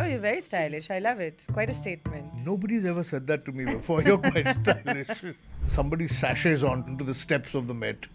Oh, you're very stylish. I love it. Quite a statement. Nobody's ever said that to me before. You're quite stylish. Somebody sashays onto the steps of the Met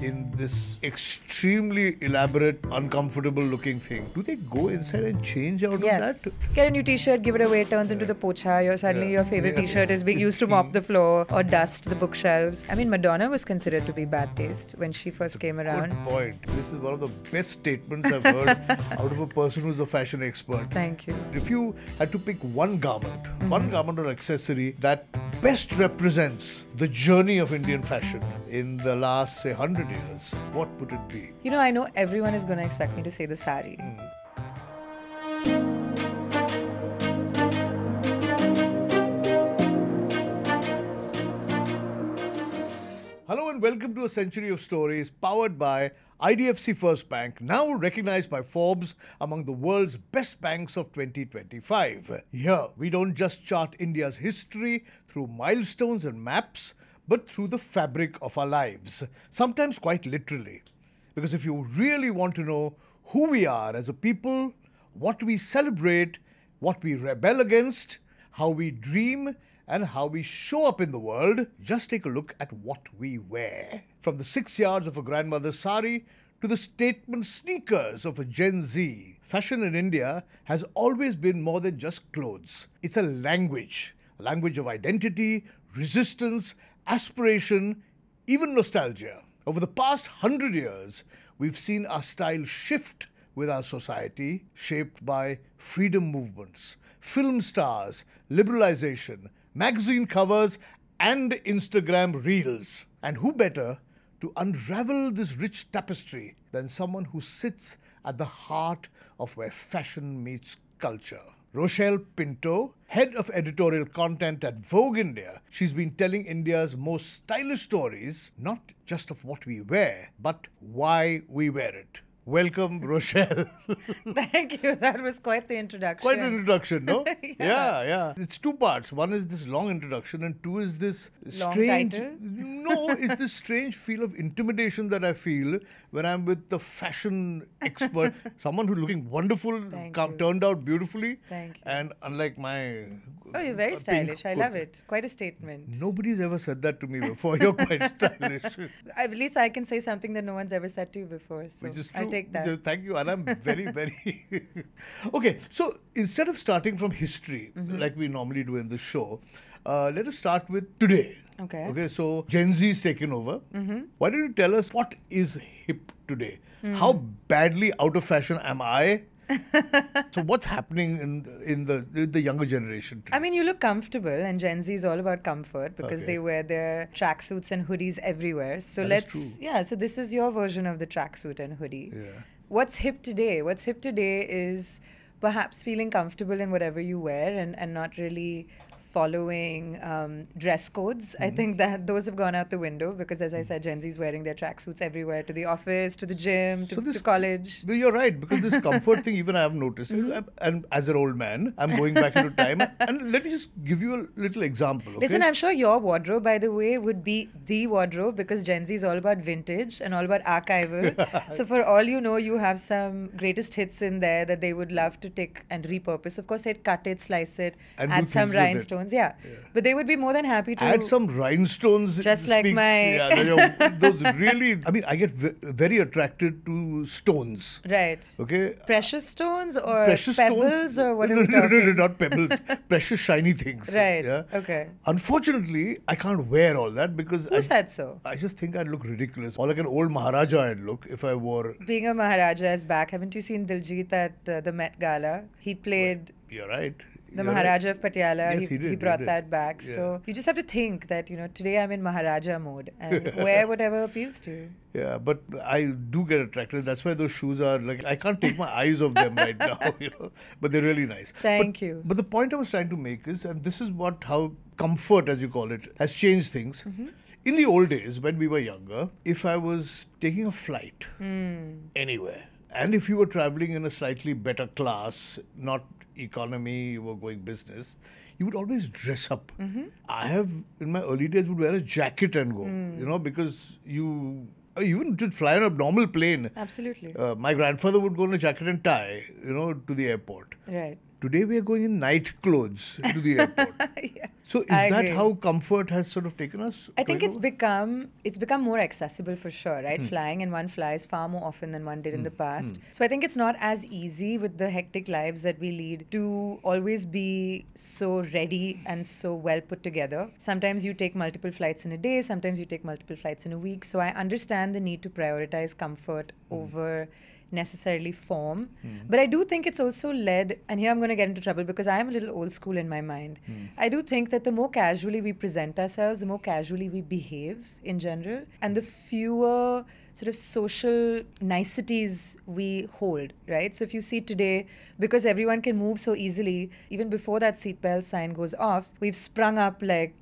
in this extremely elaborate, uncomfortable looking thing. Do they go inside and change out of that? Get a new t-shirt, give it away, it turns into the pocha. Suddenly your favorite t-shirt is being used to mop the floor or dust the bookshelves. I mean, Madonna was considered to be bad taste when she first came around. Good point. This is one of the best statements I've heard out of a person who's a fashion expert. Thank you. If you had to pick one garment or accessory that best represents the journey of Indian fashion in the last, say, 100 years, what would it be? You know, I know everyone is going to expect me to say the sari. Hello and welcome to A Century of Stories, powered by IDFC First Bank, now recognized by Forbes among the world's best banks of 2025. Here, we don't just chart India's history through milestones and maps, but through the fabric of our lives, sometimes quite literally. Because if you really want to know who we are as a people, what we celebrate, what we rebel against, how we dream, and how we show up in the world, just take a look at what we wear. From the 6 yards of a grandmother's sari to the statement sneakers of a Gen Z, fashion in India has always been more than just clothes. It's a language of identity, resistance, aspiration, even nostalgia. Over the past 100 years, we've seen our style shift with our society, shaped by freedom movements, film stars, liberalisation, magazine covers, and Instagram reels. And who better to unravel this rich tapestry than someone who sits at the heart of where fashion meets culture? Rochelle Pinto, head of editorial content at Vogue India. She's been telling India's most stylish stories, not just of what we wear, but why we wear it. Welcome, Rochelle. Thank you. That was quite the introduction. Quite an introduction, no? Yeah. Yeah. It's two parts. One is this long introduction and two is this strange... Long title? No, it's this strange feel of intimidation that I feel when I'm with the fashion expert, someone who's looking wonderful, turned out beautifully. Thank you. And unlike my... Oh, you're very stylish. I love it. Quite a statement. Nobody's ever said that to me before. You're quite stylish. At least I can say something that no one's ever said to you before. So Which is true. I'll take that. Thank you. And I'm very, very... Okay, so instead of starting from history, like we normally do in the show, let us start with today. Okay, so Gen Z's taken over. Why don't you tell us what is hip today? How badly out of fashion am I? So what's happening in the younger generation today? I mean, you look comfortable, and Gen Z is all about comfort because they wear their tracksuits and hoodies everywhere. So so this is your version of the tracksuit and hoodie. Yeah. What's hip today? What's hip today is perhaps feeling comfortable in whatever you wear and not really following dress codes. I think that those have gone out the window because, as I said, Gen Z is wearing their tracksuits everywhere, to the office, to the gym, to college. You're right, because this comfort thing, even I have noticed. And as an old man, I'm going back into time. And let me just give you a little example. Okay? Listen, I'm sure your wardrobe, by the way, would be the wardrobe because Gen Z is all about vintage and all about archival. So for all you know, you have some greatest hits in there that they would love to take and repurpose. Of course, they'd cut it, slice it, and add some rhinestones. Yeah, but they would be more than happy to add some rhinestones. Just like my those really. I mean, I get very attracted to stones. Right. Okay. Precious stones or precious pebbles stones? Or what are we talking? No, not pebbles. Precious shiny things. Right. Yeah? Okay. Unfortunately, I can't wear all that because who said so? I just think I'd look ridiculous, or like an old Maharaja I'd look if I wore. Being a Maharaja is back. Haven't you seen Diljit at the Met Gala? He played. You're right. The Maharaja of Patiala, yes, he brought that back. Yeah. So you just have to think that, today I'm in Maharaja mode and wear whatever appeals to you. Yeah, but I do get attracted. That's why those shoes are like, I can't take my eyes off them right now, but they're really nice. Thank you. But the point I was trying to make is, and this is how comfort, as you call it, has changed things. In the old days, when we were younger, if I was taking a flight anywhere, and if you were traveling in a slightly better class, not economy, you were going business, you would always dress up. I have, in my early days, would wear a jacket and go, because you even to fly on a normal plane. Absolutely. My grandfather would go in a jacket and tie, to the airport. Right. today we are going in night clothes to the airport. Yeah. So is I that agree. how comfort has sort of taken us? I think going it's over? become more accessible for sure, right? Flying, and one flies far more often than one did in the past. So I think it's not as easy with the hectic lives that we lead to always be so ready and so well put together. Sometimes you take multiple flights in a day, sometimes you take multiple flights in a week. So I understand the need to prioritize comfort over necessarily form. But I do think it's also led, and here I'm going to get into trouble because I am a little old school in my mind. I do think that the more casually we present ourselves, the more casually we behave in general, and the fewer sort of social niceties we hold, right? So if you see today, because everyone can move so easily, even before that seatbelt sign goes off, we've sprung up like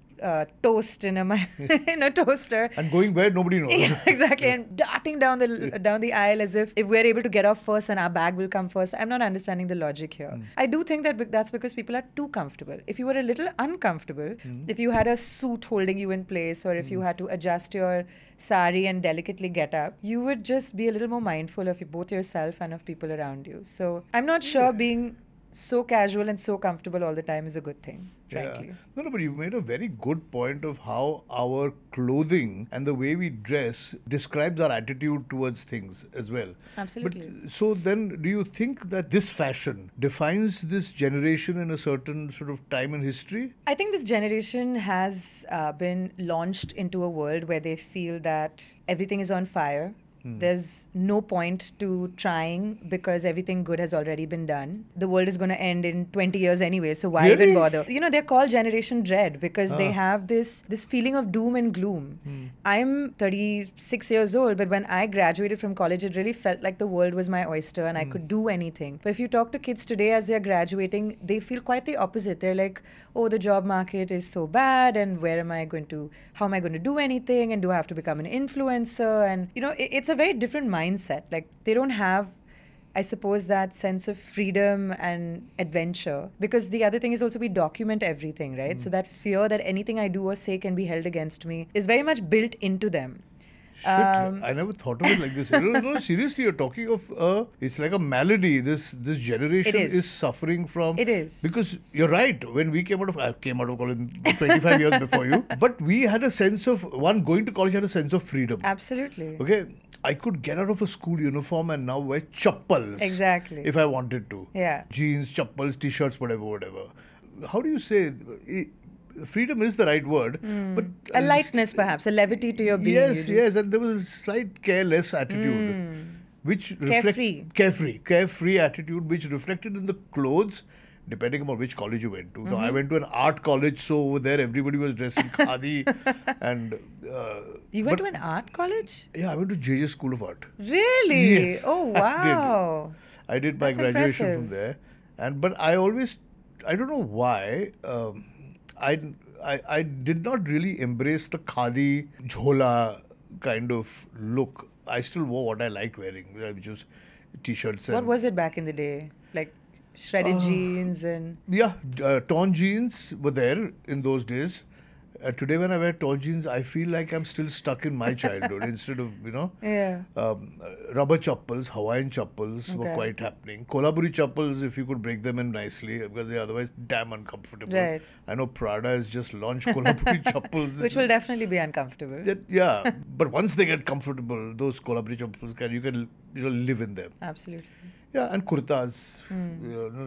toast in a toaster. And going where nobody knows. Yeah, exactly, and darting down the aisle as if we're able to get off first and our bag will come first. I'm not understanding the logic here. I do think that that's because people are too comfortable. If you were a little uncomfortable, if you had a suit holding you in place, or if you had to adjust your sari and delicately get up, you would just be a little more mindful of both yourself and of people around you. So I'm not sure being so casual and so comfortable all the time is a good thing, frankly. Yeah. No, but you made a very good point of how our clothing and the way we dress describes our attitude towards things as well. Absolutely. But so then, do you think that this fashion defines this generation in a certain sort of time in history? I think this generation has been launched into a world where they feel that everything is on fire. There's no point to trying because everything good has already been done. The world is going to end in 20 years anyway, so why even bother? You know, they're called Generation Dread because they have this feeling of doom and gloom. I'm 36 years old, but when I graduated from college, it really felt like the world was my oyster and I could do anything. But if you talk to kids today as they're graduating, they feel quite the opposite. They're like, oh, the job market is so bad, and how am I going to do anything, and do I have to become an influencer? And, you know, it's a very different mindset. Like, they don't have, I suppose, that sense of freedom and adventure. Because the other thing is also we document everything, right? So that fear that anything I do or say can be held against me is very much built into them. Shit, I never thought of it like this. No, seriously, you're talking of it's like a malady. This generation is suffering from. It is. Because you're right. When we I came out of college 25 years before you. But we had a sense of, going to college had a sense of freedom. Absolutely. Okay. I could get out of a school uniform and now wear chappals. Exactly. If I wanted to. Yeah. Jeans, chappals, t-shirts, whatever. How do you say... freedom is the right word, but a lightness, perhaps, a levity to your being. Yes, and there was a slight careless attitude, which carefree attitude, which reflected in the clothes, depending upon which college you went to. Now, I went to an art college, so over there everybody was dressed in khadi, and you went to an art college? Yeah, I went to GenZ School of Art. Really? Yes. Oh wow! I did my graduation from there, but I don't know why. I did not really embrace the khadi jhola kind of look. I still wore what I liked wearing, which was t-shirts. What was it back in the day? Like shredded jeans and... Yeah, torn jeans were there in those days. Today when I wear torn jeans, I feel like I'm still stuck in my childhood instead of, rubber chappals, Hawaiian chappals were quite happening. Kolhapuri chappals, if you could break them in nicely, because they're otherwise damn uncomfortable. Right. I know Prada has just launched Kolhapuri chappals. Which will definitely be uncomfortable. But once they get comfortable, those Kolhapuri chappals you can live in them. Absolutely. Yeah, and kurtas,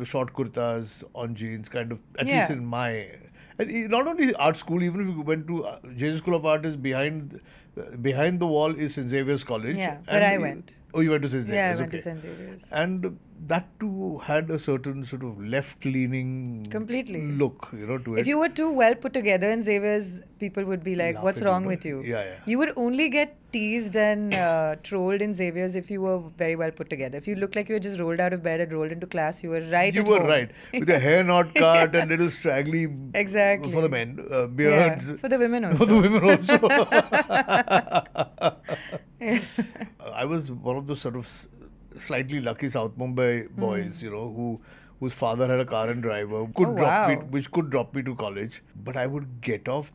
short kurtas on jeans, kind of, at least in my... And not only art school, even if you went to GenZ School of Art, is behind the wall is St. Xavier's College. Yeah, where I went. Oh, you went to St. Xavier's? Yeah, I went to St. Xavier's. And that too had a certain sort of left-leaning look, to it. If you were too well put together in Xavier's, people would be like, what's wrong with you? Yeah. You would only get teased and trolled in Xavier's if you were very well put together. If you looked like you were just rolled out of bed and rolled into class, you were right You at were home. right. With your hair not cut and little straggly... Exactly. For the men. Beards. Yeah, for the women also. For the women also. I was one of those sort of slightly lucky South Mumbai boys, who whose father had a car and driver, which could drop me to college. But I would get off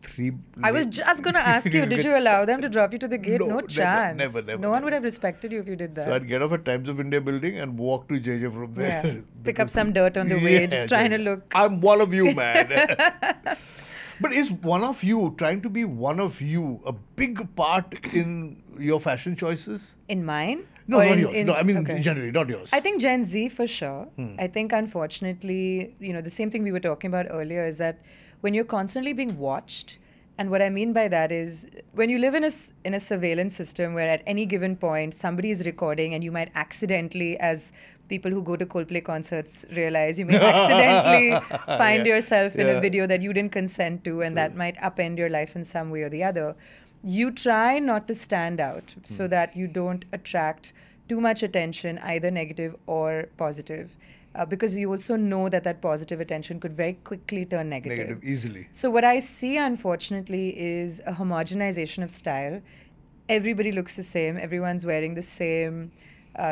I was just going to ask you, did you allow them to drop you to the gate? No chance. Never. No one would have respected you if you did that. So I'd get off at Times of India building and walk to JJ from there. Yeah. Pick up some dirt on the way, just trying to look. I'm one of you, man. But is one of you, trying to be one of you, a big part in your fashion choices? In mine? No, not yours. No, I mean generally, not yours. I think Gen Z for sure. I think unfortunately, the same thing we were talking about earlier is that when you're constantly being watched, and what I mean by that is when you live in a surveillance system where at any given point somebody is recording and you might accidentally, as people who go to Coldplay concerts realize, you may accidentally find yourself in a video that you didn't consent to, and that might upend your life in some way or the other. You try not to stand out so that you don't attract too much attention, either negative or positive. Because you also know that positive attention could very quickly turn negative. Negative, easily. So what I see, unfortunately, is a homogenization of style. Everybody looks the same. Everyone's wearing the same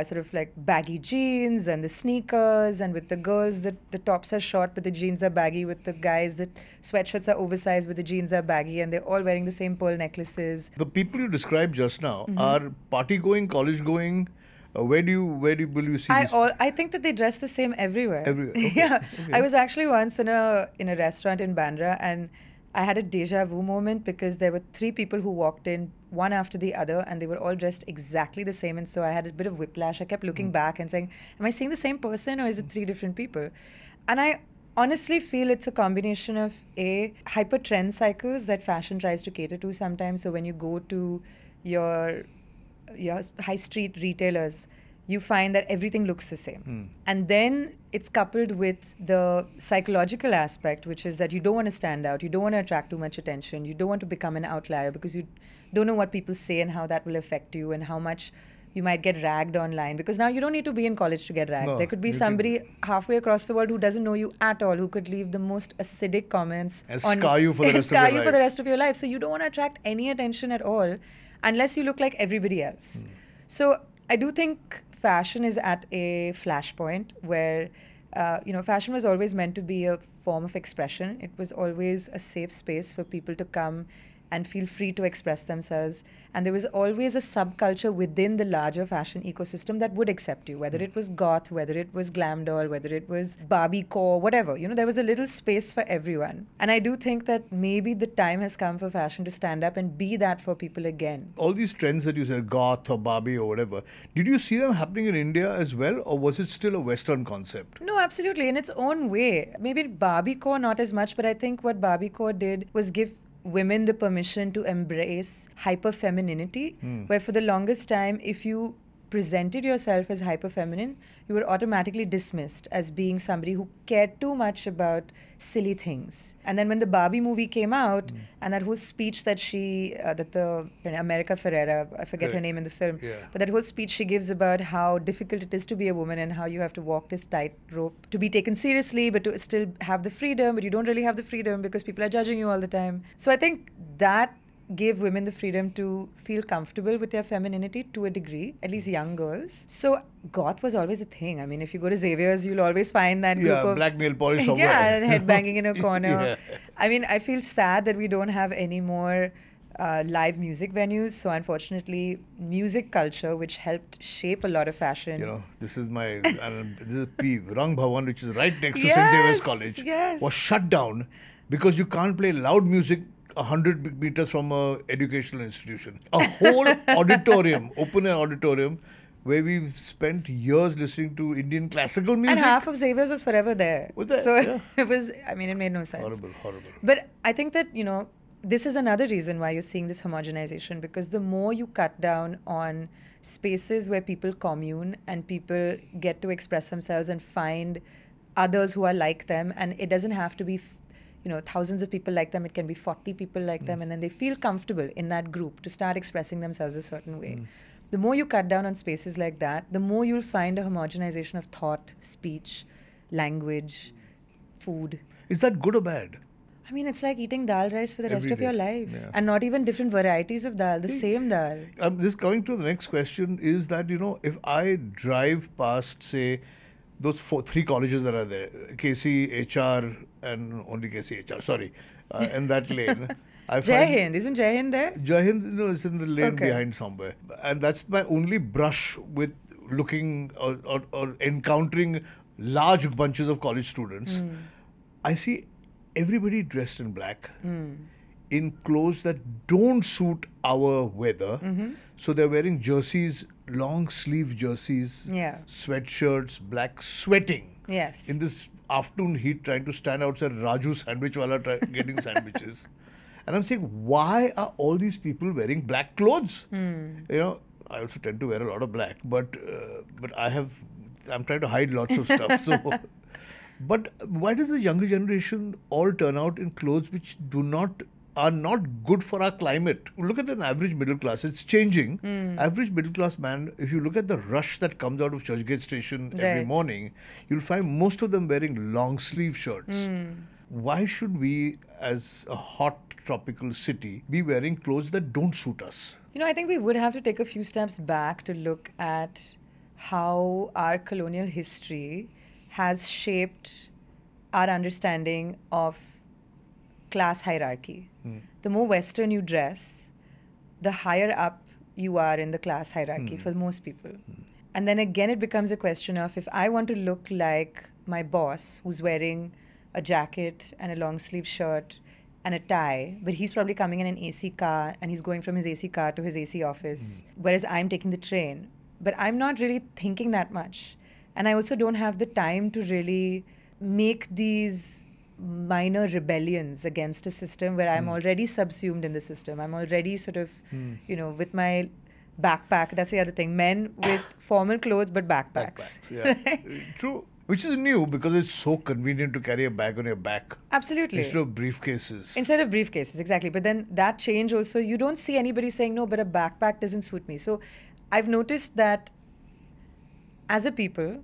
sort of like baggy jeans and the sneakers, and with the girls, the tops are short but the jeans are baggy. With the guys, the sweatshirts are oversized but the jeans are baggy, and they're all wearing the same pearl necklaces. The people you described just now are party-going, college-going. Where will you see these? I think that they dress the same everywhere. Okay. Yeah. Okay. I was actually once in a restaurant in Bandra, and I had a deja vu moment because there were 3 people who walked in, one after the other, and they were all dressed exactly the same. And so I had a bit of whiplash. I kept looking back and saying, am I seeing the same person or is it 3 different people? And I honestly feel it's a combination of hyper trend cycles that fashion tries to cater to sometimes. So when you go to your high street retailers, you find that everything looks the same. And then it's coupled with the psychological aspect, which is that you don't want to stand out, you don't want to attract too much attention, you don't want to become an outlier because you don't know what people say and how that will affect you and how much you might get ragged online. Because now you don't need to be in college to get ragged. No, there could be somebody halfway across the world who doesn't know you at all, who could leave the most acidic comments and scar you for the rest of your life. So you don't want to attract any attention at all unless you look like everybody else. So I do think fashion is at a flashpoint where, fashion was always meant to be a form of expression. It was always a safe space for people to come and feel free to express themselves. And there was always a subculture within the larger fashion ecosystem that would accept you, whether it was goth, whether it was glam doll, whether it was Barbie core, whatever. There was a little space for everyone. And I do think that maybe the time has come for fashion to stand up and be that for people again. All these trends that you said, goth or Barbie or whatever, did you see them happening in India as well, or was it still a Western concept? No, absolutely, in its own way. Maybe Barbie core not as much, but I think what Barbie core did was give women the permission to embrace hyper-femininity, where for the longest time, if you presented yourself as hyper-feminine, you were automatically dismissed as being somebody who cared too much about silly things. And then when the Barbie movie came out, and that whole speech that America Ferrera, I forget her name in the film, but that whole speech she gives about how difficult it is to be a woman and how you have to walk this tightrope to be taken seriously, but to still have the freedom, but you don't really have the freedom because people are judging you all the time. So I think that gave women the freedom to feel comfortable with their femininity to a degree, at least young girls. So goth was always a thing. I mean, if you go to Xavier's, you'll always find that group of black nail polish somewhere. And headbanging in a corner. I mean, I feel sad that we don't have any more live music venues. So unfortunately, music culture, which helped shape a lot of fashion. This is this is Rang Bhavan, which is right next to St. Xavier's College, was shut down because you can't play loud music 100 meters from an educational institution. A whole auditorium, open-air auditorium, where we spent years listening to Indian classical music. And half of Xavier's was forever there. So it was, it made no sense. Horrible. But I think that, this is another reason why you're seeing this homogenization, because the more you cut down on spaces where people commune and people get to express themselves and find others who are like them, and it doesn't have to be thousands of people like them, it can be 40 people like them, and then they feel comfortable in that group to start expressing themselves a certain way. The more you cut down on spaces like that, the more you'll find a homogenization of thought, speech, language, food. Is that good or bad? I mean, it's like eating dal rice for the rest of your life. Yeah. And not even different varieties of dal, the same dal. This coming to the next question is that, if I drive past, say, those three colleges that are there, KC, HR, and only KC, HR, sorry, in that lane. I Jai find Hind. Isn't Jai Hind there? Jai Hind, no, it's in the lane Okay. behind somewhere. And that's my only brush with looking or encountering large bunches of college students. I see everybody dressed in black, in clothes that don't suit our weather. So they're wearing jerseys, long sleeve jerseys, Yeah. sweatshirts, black, sweating. Yes. In this afternoon heat, trying to stand outside Raju sandwich wala getting sandwiches. And I'm saying, why are all these people wearing black clothes? You know, I also tend to wear a lot of black, but I'm trying to hide lots of stuff. So, but why does the younger generation all turn out in clothes which are not good for our climate? Look at an average middle class; it's changing. Average middle class man, if you look at the rush that comes out of Churchgate Station every Right. morning, you'll find most of them wearing long sleeve shirts. Why should we, as a hot tropical city, be wearing clothes that don't suit us? You know, I think we would have to take a few steps back to look at how our colonial history has shaped our understanding of class hierarchy. The more Western you dress, the higher up you are in the class hierarchy for most people. And then again, it becomes a question of, if I want to look like my boss who's wearing a jacket and a long sleeve shirt and a tie, but he's probably coming in an AC car and he's going from his AC car to his AC office, whereas I'm taking the train. But I'm not really thinking that much. And I also don't have the time to really make these minor rebellions against a system where I'm already subsumed in the system. I'm already sort of, you know, with my backpack. That's the other thing. Men with formal clothes but backpacks. Yeah. True. Which is new because it's so convenient to carry a bag on your back Absolutely. instead of briefcases. Instead of briefcases, exactly. But then that change also, you don't see anybody saying, no, but a backpack doesn't suit me. So I've noticed that as a people,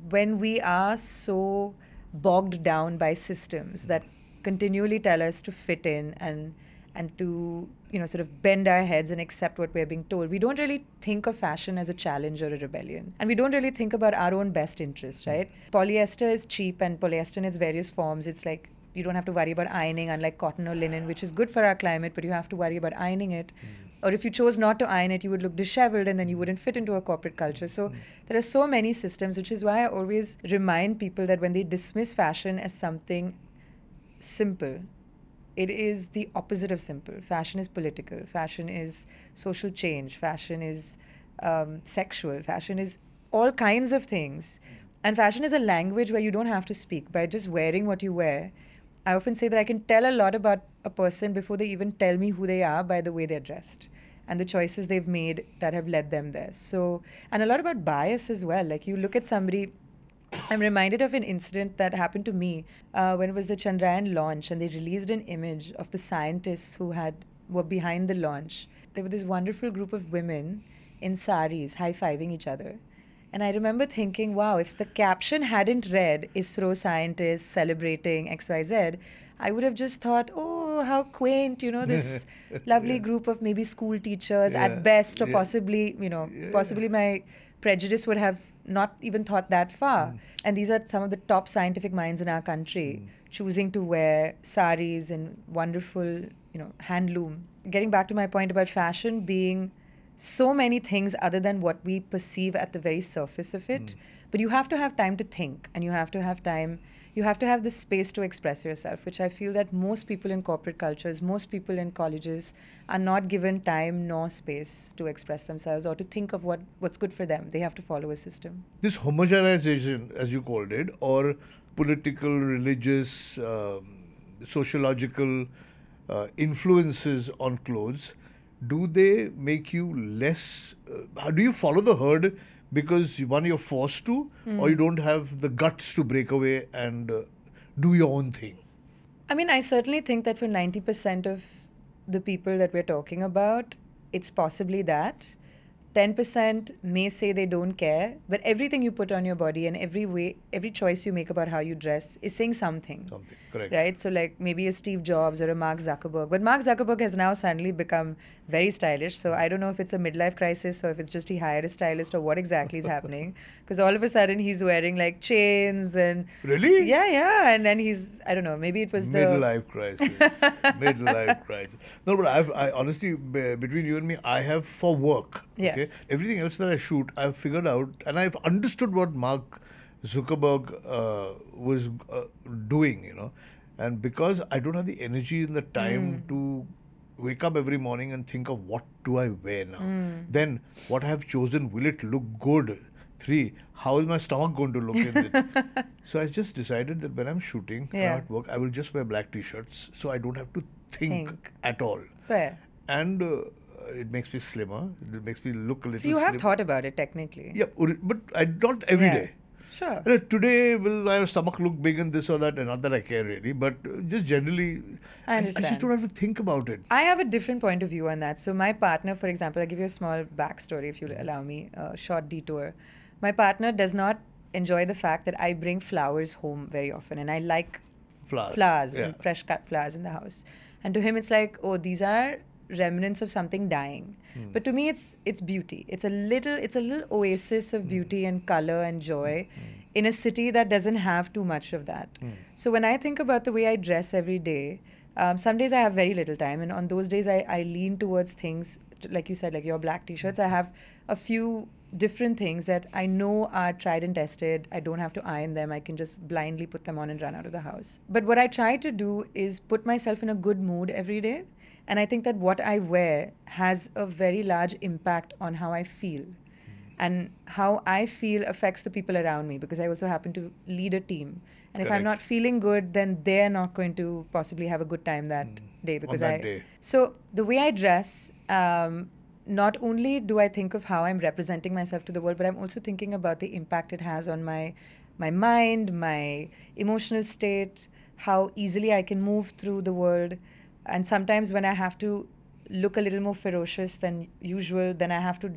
when we are so bogged down by systems that continually tell us to fit in and to, you know, sort of bend our heads and accept what we're being told, we don't really think of fashion as a challenge or a rebellion. And we don't really think about our own best interests, right? Polyester is cheap, and polyester in its various forms, it's like you don't have to worry about ironing, unlike cotton or linen, which is good for our climate, but you have to worry about ironing it. Or if you chose not to iron it, you would look disheveled and then you wouldn't fit into a corporate culture. So there are so many systems, which is why I always remind people that when they dismiss fashion as something simple, it is the opposite of simple. Fashion is political. Fashion is social change. Fashion is sexual. Fashion is all kinds of things. And fashion is a language where you don't have to speak. By just wearing what you wear, I often say that I can tell a lot about a person before they even tell me who they are by the way they're dressed and the choices they've made that have led them there. So, and a lot about bias as well. Like you look at somebody, I'm reminded of an incident that happened to me when it was the Chandrayaan launch, and they released an image of the scientists who were behind the launch. There were this wonderful group of women in saris high-fiving each other. And I remember thinking, wow, if the caption hadn't read ISRO scientists celebrating XYZ, I would have just thought, oh, how quaint, you know, this lovely group of maybe school teachers at best, or possibly, you know, possibly my prejudice would have not even thought that far. And these are some of the top scientific minds in our country choosing to wear saris and wonderful, you know, handloom. Getting back to my point about fashion being so many things other than what we perceive at the very surface of it. But you have to have time to think, and you have to have the space to express yourself, which I feel that most people in corporate cultures, most people in colleges are not given time nor space to express themselves or to think of what's good for them. They have to follow a system. This homogenization, as you called it, or political, religious, sociological influences on clothes, do they make you less? How do you follow the herd because one, you're forced to, or you don't have the guts to break away and do your own thing? I mean, I certainly think that for 90% of the people that we're talking about, it's possibly that. 10% may say they don't care, but everything you put on your body and every choice you make about how you dress is saying something. Something, correct. Right? So like maybe a Steve Jobs or a Mark Zuckerberg. But Mark Zuckerberg has now suddenly become very stylish. So I don't know if it's a midlife crisis or if it's just he hired a stylist or what exactly is happening. Because all of a sudden he's wearing like chains and... Really? Yeah. And then he's, I don't know, maybe it was Midlife crisis. Midlife crisis. No, but I honestly, between you and me, I have for work. Yes. Okay? Everything else that I shoot, I've figured out and I've understood what Mark Zuckerberg was doing, you know. And because I don't have the energy and the time to wake up every morning and think of what do I wear now, then what I have chosen, will it look good? 3, how is my stomach going to look in it? So I just decided that when I'm shooting at work, I will just wear black t-shirts so I don't have to think at all. Fair. And it makes me slimmer. It makes me look a little So you have slim. thought about it technically. Yeah, but I not every day. Sure. Today, will my stomach look big and this or that? And not that I care really, but just generally, I understand. I just don't have to think about it. I have a different point of view on that. So my partner, for example, I'll give you a small backstory if you'll allow me, a short detour. My partner does not enjoy the fact that I bring flowers home very often, and I like flowers and fresh cut flowers in the house. And to him, it's like, oh, these are remnants of something dying. But to me, it's beauty. It's a little oasis of beauty and color and joy in a city that doesn't have too much of that. So when I think about the way I dress every day, some days I have very little time, and on those days I lean towards things like you said, like your black t-shirts. I have a few different things that I know are tried and tested. I don't have to iron them. I can just blindly put them on and run out of the house. But what I try to do is put myself in a good mood every day. And I think that what I wear has a very large impact on how I feel. And how I feel affects the people around me, because I also happen to lead a team. And if I'm not feeling good, then they're not going to possibly have a good time that day. Because So the way I dress, not only do I think of how I'm representing myself to the world, but I'm also thinking about the impact it has on my mind, my emotional state, how easily I can move through the world. And sometimes when I have to look a little more ferocious than usual, then I have to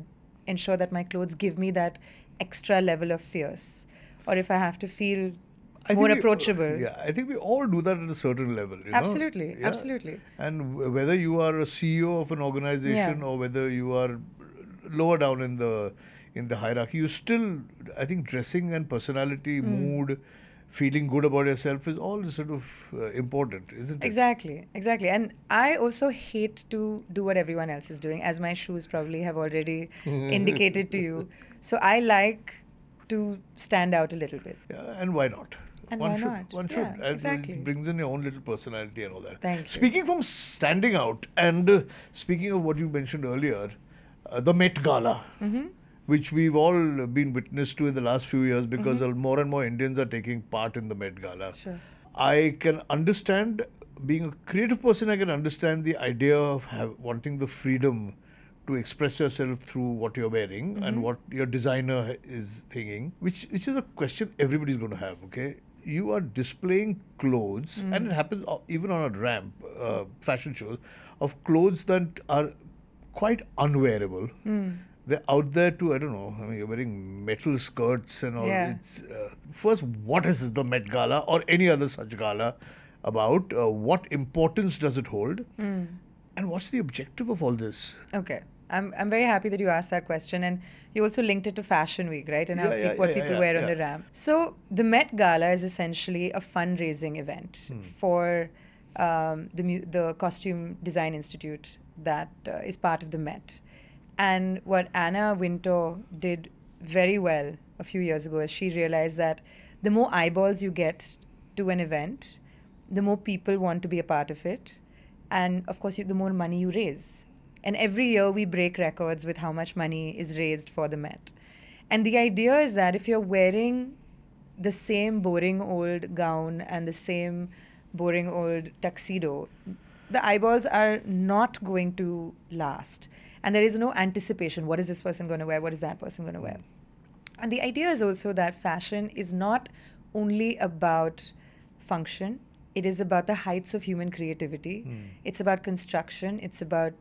ensure that my clothes give me that extra level of fierce. Or if I have to feel more approachable. I think we all do that at a certain level. Absolutely. And whether you are a CEO of an organization or whether you are lower down in the hierarchy, you still, I think dressing and personality, mood, feeling good about yourself is all sort of important, isn't it? Exactly. And I also hate to do what everyone else is doing, as my shoes probably have already indicated to you. So I like to stand out a little bit. Yeah, and why not? And one why should. not? One should. Yeah, exactly. It brings in your own little personality and all that. Thank you. Speaking from standing out, and speaking of what you mentioned earlier, the Met Gala, which we've all been witness to in the last few years, because more and more Indians are taking part in the Met Gala. Sure. I can understand, being a creative person, I can understand the idea of wanting the freedom to express yourself through what you're wearing and what your designer is thinking, which is a question everybody's going to have, okay? You are displaying clothes, and it happens even on a ramp, fashion shows, of clothes that are quite unwearable. They're out there to, I don't know, I mean, you're wearing metal skirts and all. Yeah. It's, first, what is the Met Gala or any other such gala about? What importance does it hold? And what's the objective of all this? Okay. I'm very happy that you asked that question, and you also linked it to Fashion Week, right? And what people wear on the ramp. So the Met Gala is essentially a fundraising event for the Costume Design Institute that is part of the Met. And what Anna Wintour did very well a few years ago is she realized that the more eyeballs you get to an event, the more people want to be a part of it. And of course, the more money you raise. And every year we break records with how much money is raised for the Met. And the idea is that if you're wearing the same boring old gown and the same boring old tuxedo, the eyeballs are not going to last. And there is no anticipation. What is this person going to wear? What is that person going to wear? And the idea is also that fashion is not only about function. It is about the heights of human creativity. It's about construction. It's about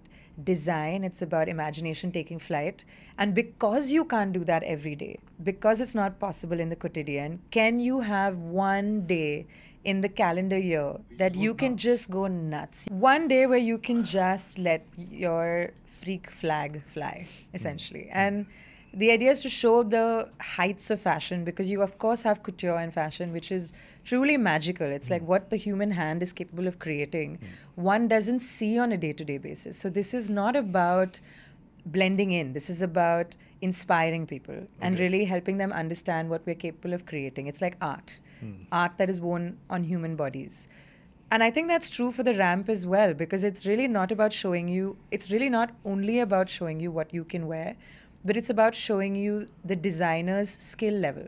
design, it's about imagination taking flight. And because you can't do that every day, because it's not possible in the quotidian, can you have one day in the calendar year that you can just go nuts? One day where you can just let your freak flag fly, essentially. And the idea is to show the heights of fashion, because you, of course, have couture and fashion, which is truly magical. It's like what the human hand is capable of creating. One doesn't see on a day-to-day basis. So this is not about blending in. This is about inspiring people and really helping them understand what we're capable of creating. It's like art, art that is worn on human bodies. And I think that's true for the ramp as well, because it's really not about showing you, it's really not only about showing you what you can wear, but it's about showing you the designer's skill level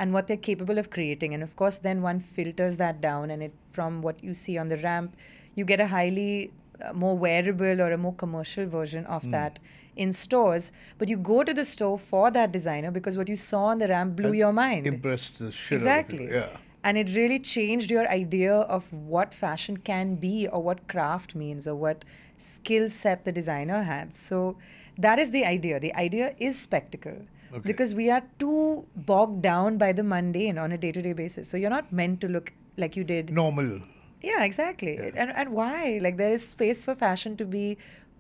and what they're capable of creating. And of course, then one filters that down, and it from what you see on the ramp, you get a highly more wearable or a more commercial version of that in stores. But you go to the store for that designer because what you saw on the ramp blew your mind. Impressed the shit Exactly. out of you. Yeah. And it really changed your idea of what fashion can be, or what craft means, or what skill set the designer had. So that is the idea. The idea is spectacle. Because we are too bogged down by the mundane on a day-to-day basis. So you're not meant to look like you did. Normal. Yeah, exactly. And why? Like, there is space for fashion to be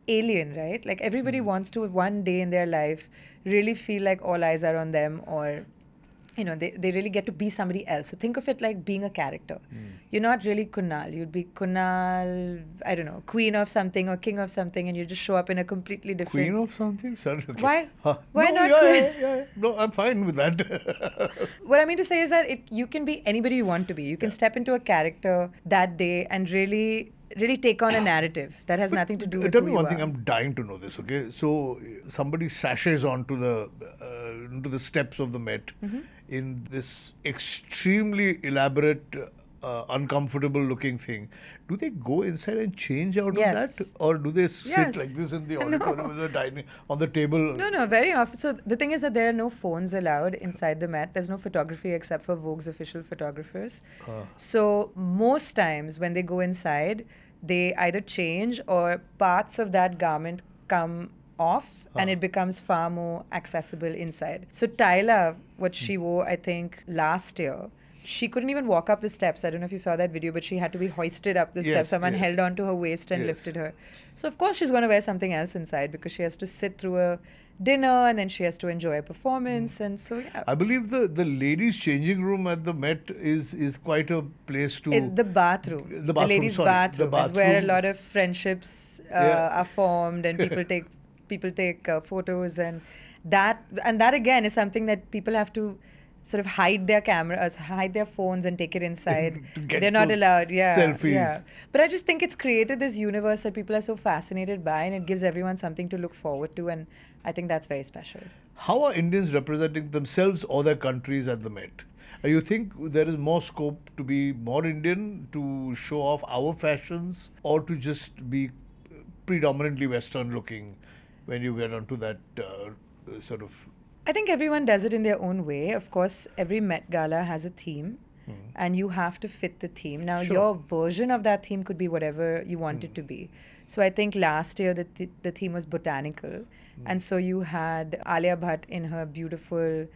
alien, right? Like, everybody wants to, one day in their life, really feel like all eyes are on them, or you know, they really get to be somebody else. So think of it like being a character. You're not really Kunal. You'd be Kunal, I don't know, queen of something or king of something, and you just show up in a completely different... Queen of something? Sorry. Okay. Why? Why no, not yeah, queen? Yeah. No, I'm fine with that. What I mean to say is that you can be anybody you want to be. You can step into a character that day and really take on a narrative that has nothing to do with Tell who me you one are. thing, I'm dying to know this, okay? So somebody sashays onto the steps of the Met in this extremely elaborate, uncomfortable looking thing. Do they go inside and change out of that? Or do they sit like this in the auditorium, the dining, on the table? No, very often. So the thing is that there are no phones allowed inside the Met. There's no photography except for Vogue's official photographers. So most times when they go inside, they either change or parts of that garment come off and it becomes far more accessible inside. So Tyla, what she wore, I think, last year, she couldn't even walk up the steps. I don't know if you saw that video, but she had to be hoisted up the steps. Someone held onto her waist and lifted her. So of course she's going to wear something else inside because she has to sit through a dinner and then she has to enjoy a performance. And so, yeah. I believe the ladies' changing room at the Met is quite a place to... The bathroom. The ladies' bathroom is where a lot of friendships are formed and people take photos, and that again is something that people have to sort of hide their cameras, hide their phones and take it inside. They're not allowed. Selfies. Yeah. But I just think it's created this universe that people are so fascinated by, and it gives everyone something to look forward to, and I think that's very special. How are Indians representing themselves or their countries at the Met? You think there is more scope to be more Indian, to show off our fashions, or to just be predominantly Western looking when you get onto that sort of... I think everyone does it in their own way. Of course, every Met Gala has a theme, and you have to fit the theme. Now, your version of that theme could be whatever you want it to be. So I think last year the theme was botanical, and so you had Alia Bhatt in her beautiful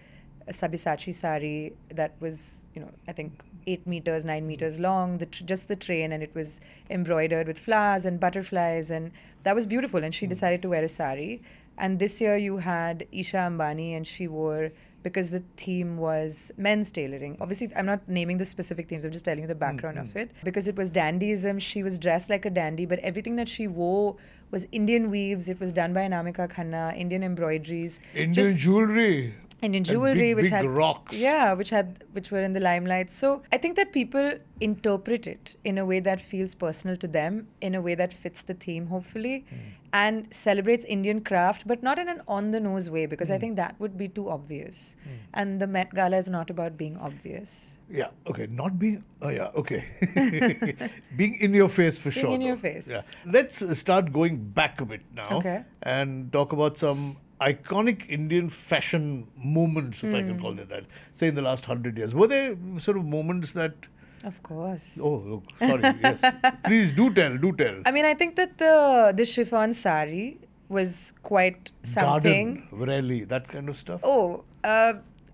Sabyasachi sari that was, I think 8 meters, 9 meters long, just the train, and it was embroidered with flowers and butterflies, and that was beautiful, and she decided to wear a sari. And this year you had Isha Ambani, and she wore, because the theme was men's tailoring. Obviously, I'm not naming the specific themes, I'm just telling you the background of it. Because it was dandyism, she was dressed like a dandy, but everything that she wore was Indian weaves. It was done by Anamika Khanna, Indian embroideries. Indian jewelry. Indian jewelry, which big had rocks. Yeah, which were in the limelight. So I think that people interpret it in a way that feels personal to them, in a way that fits the theme, hopefully, and celebrates Indian craft, but not in an on-the-nose way, because I think that would be too obvious. And the Met Gala is not about being obvious. Yeah, okay. Not being... Oh, yeah, okay. Being in your face for sure. Being in your though. face. Yeah. Let's start going back a bit now. Okay. And talk about some iconic Indian fashion moments, if I can call it that, say in the last 100 years. Were there sort of moments that Of course. Oh, look, sorry. Yes. Please do tell, do tell. I mean, I think that the chiffon sari was quite something. Garden, rally, that kind of stuff. Oh,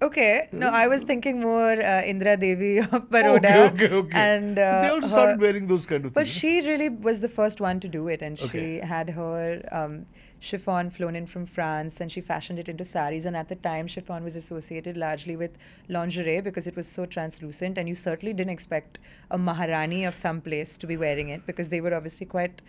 okay. No, I was thinking more Indra Devi of Baroda. Okay. And They also started wearing those kind of but things. she really was the first one to do it, and Okay. she had her chiffon flown in from France, and she fashioned it into saris. And at the time, chiffon was associated largely with lingerie because it was so translucent, and you certainly didn't expect a Maharani of some place to be wearing it because they were obviously quite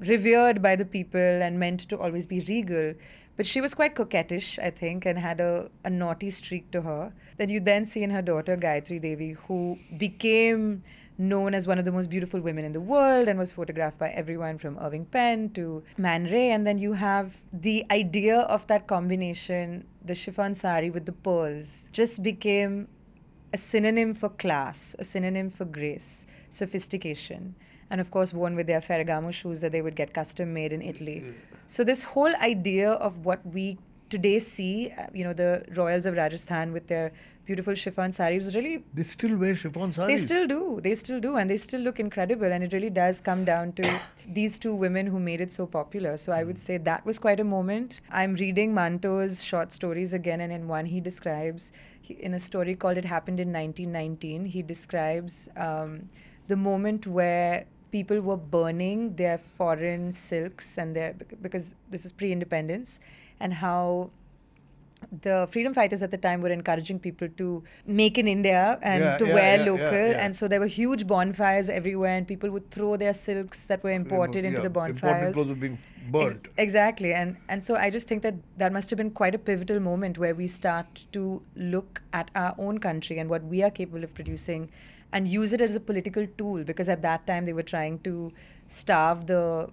revered by the people and meant to always be regal. But she was quite coquettish, I think, and had a naughty streak to her that you then see in her daughter, Gayatri Devi, who became known as one of the most beautiful women in the world and was photographed by everyone from Irving Penn to Man Ray. And then you have the idea of that combination, the chiffon sari with the pearls, just became a synonym for class, a synonym for grace, sophistication. And of course, worn with their Ferragamo shoes that they would get custom made in Italy. So this whole idea of what we today see, the royals of Rajasthan with their beautiful chiffon saris was really... They still wear chiffon saris. They still do, and they still look incredible. And it really does come down to these two women who made it so popular. So I would say that was quite a moment. I'm reading Manto's short stories again, and in one he describes, in a story called It Happened in 1919, he describes the moment where people were burning their foreign silks and because this is pre-independence, and how the freedom fighters at the time were encouraging people to make in India and wear local. And so there were huge bonfires everywhere, and people would throw their silks that were imported into the bonfires. Imported clothes were being burnt. Exactly. And so I just think that must have been quite a pivotal moment where we start to look at our own country and what we are capable of producing and use it as a political tool, because at that time they were trying to starve the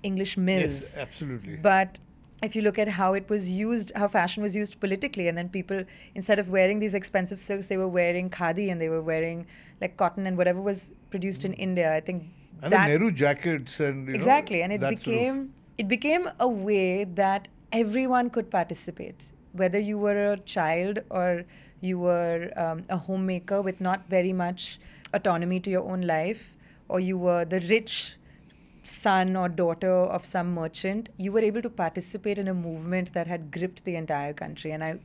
English mills. Yes, absolutely. But if you look at how it was used, how fashion was used politically, and then people, instead of wearing these expensive silks, they were wearing khadi and they were wearing like cotton and whatever was produced in India. I think and the Nehru jackets and exactly, and it became a way that everyone could participate, whether you were a child or you were a homemaker with not very much autonomy to your own life, or you were the rich son or daughter of some merchant. You were able to participate in a movement that had gripped the entire country. And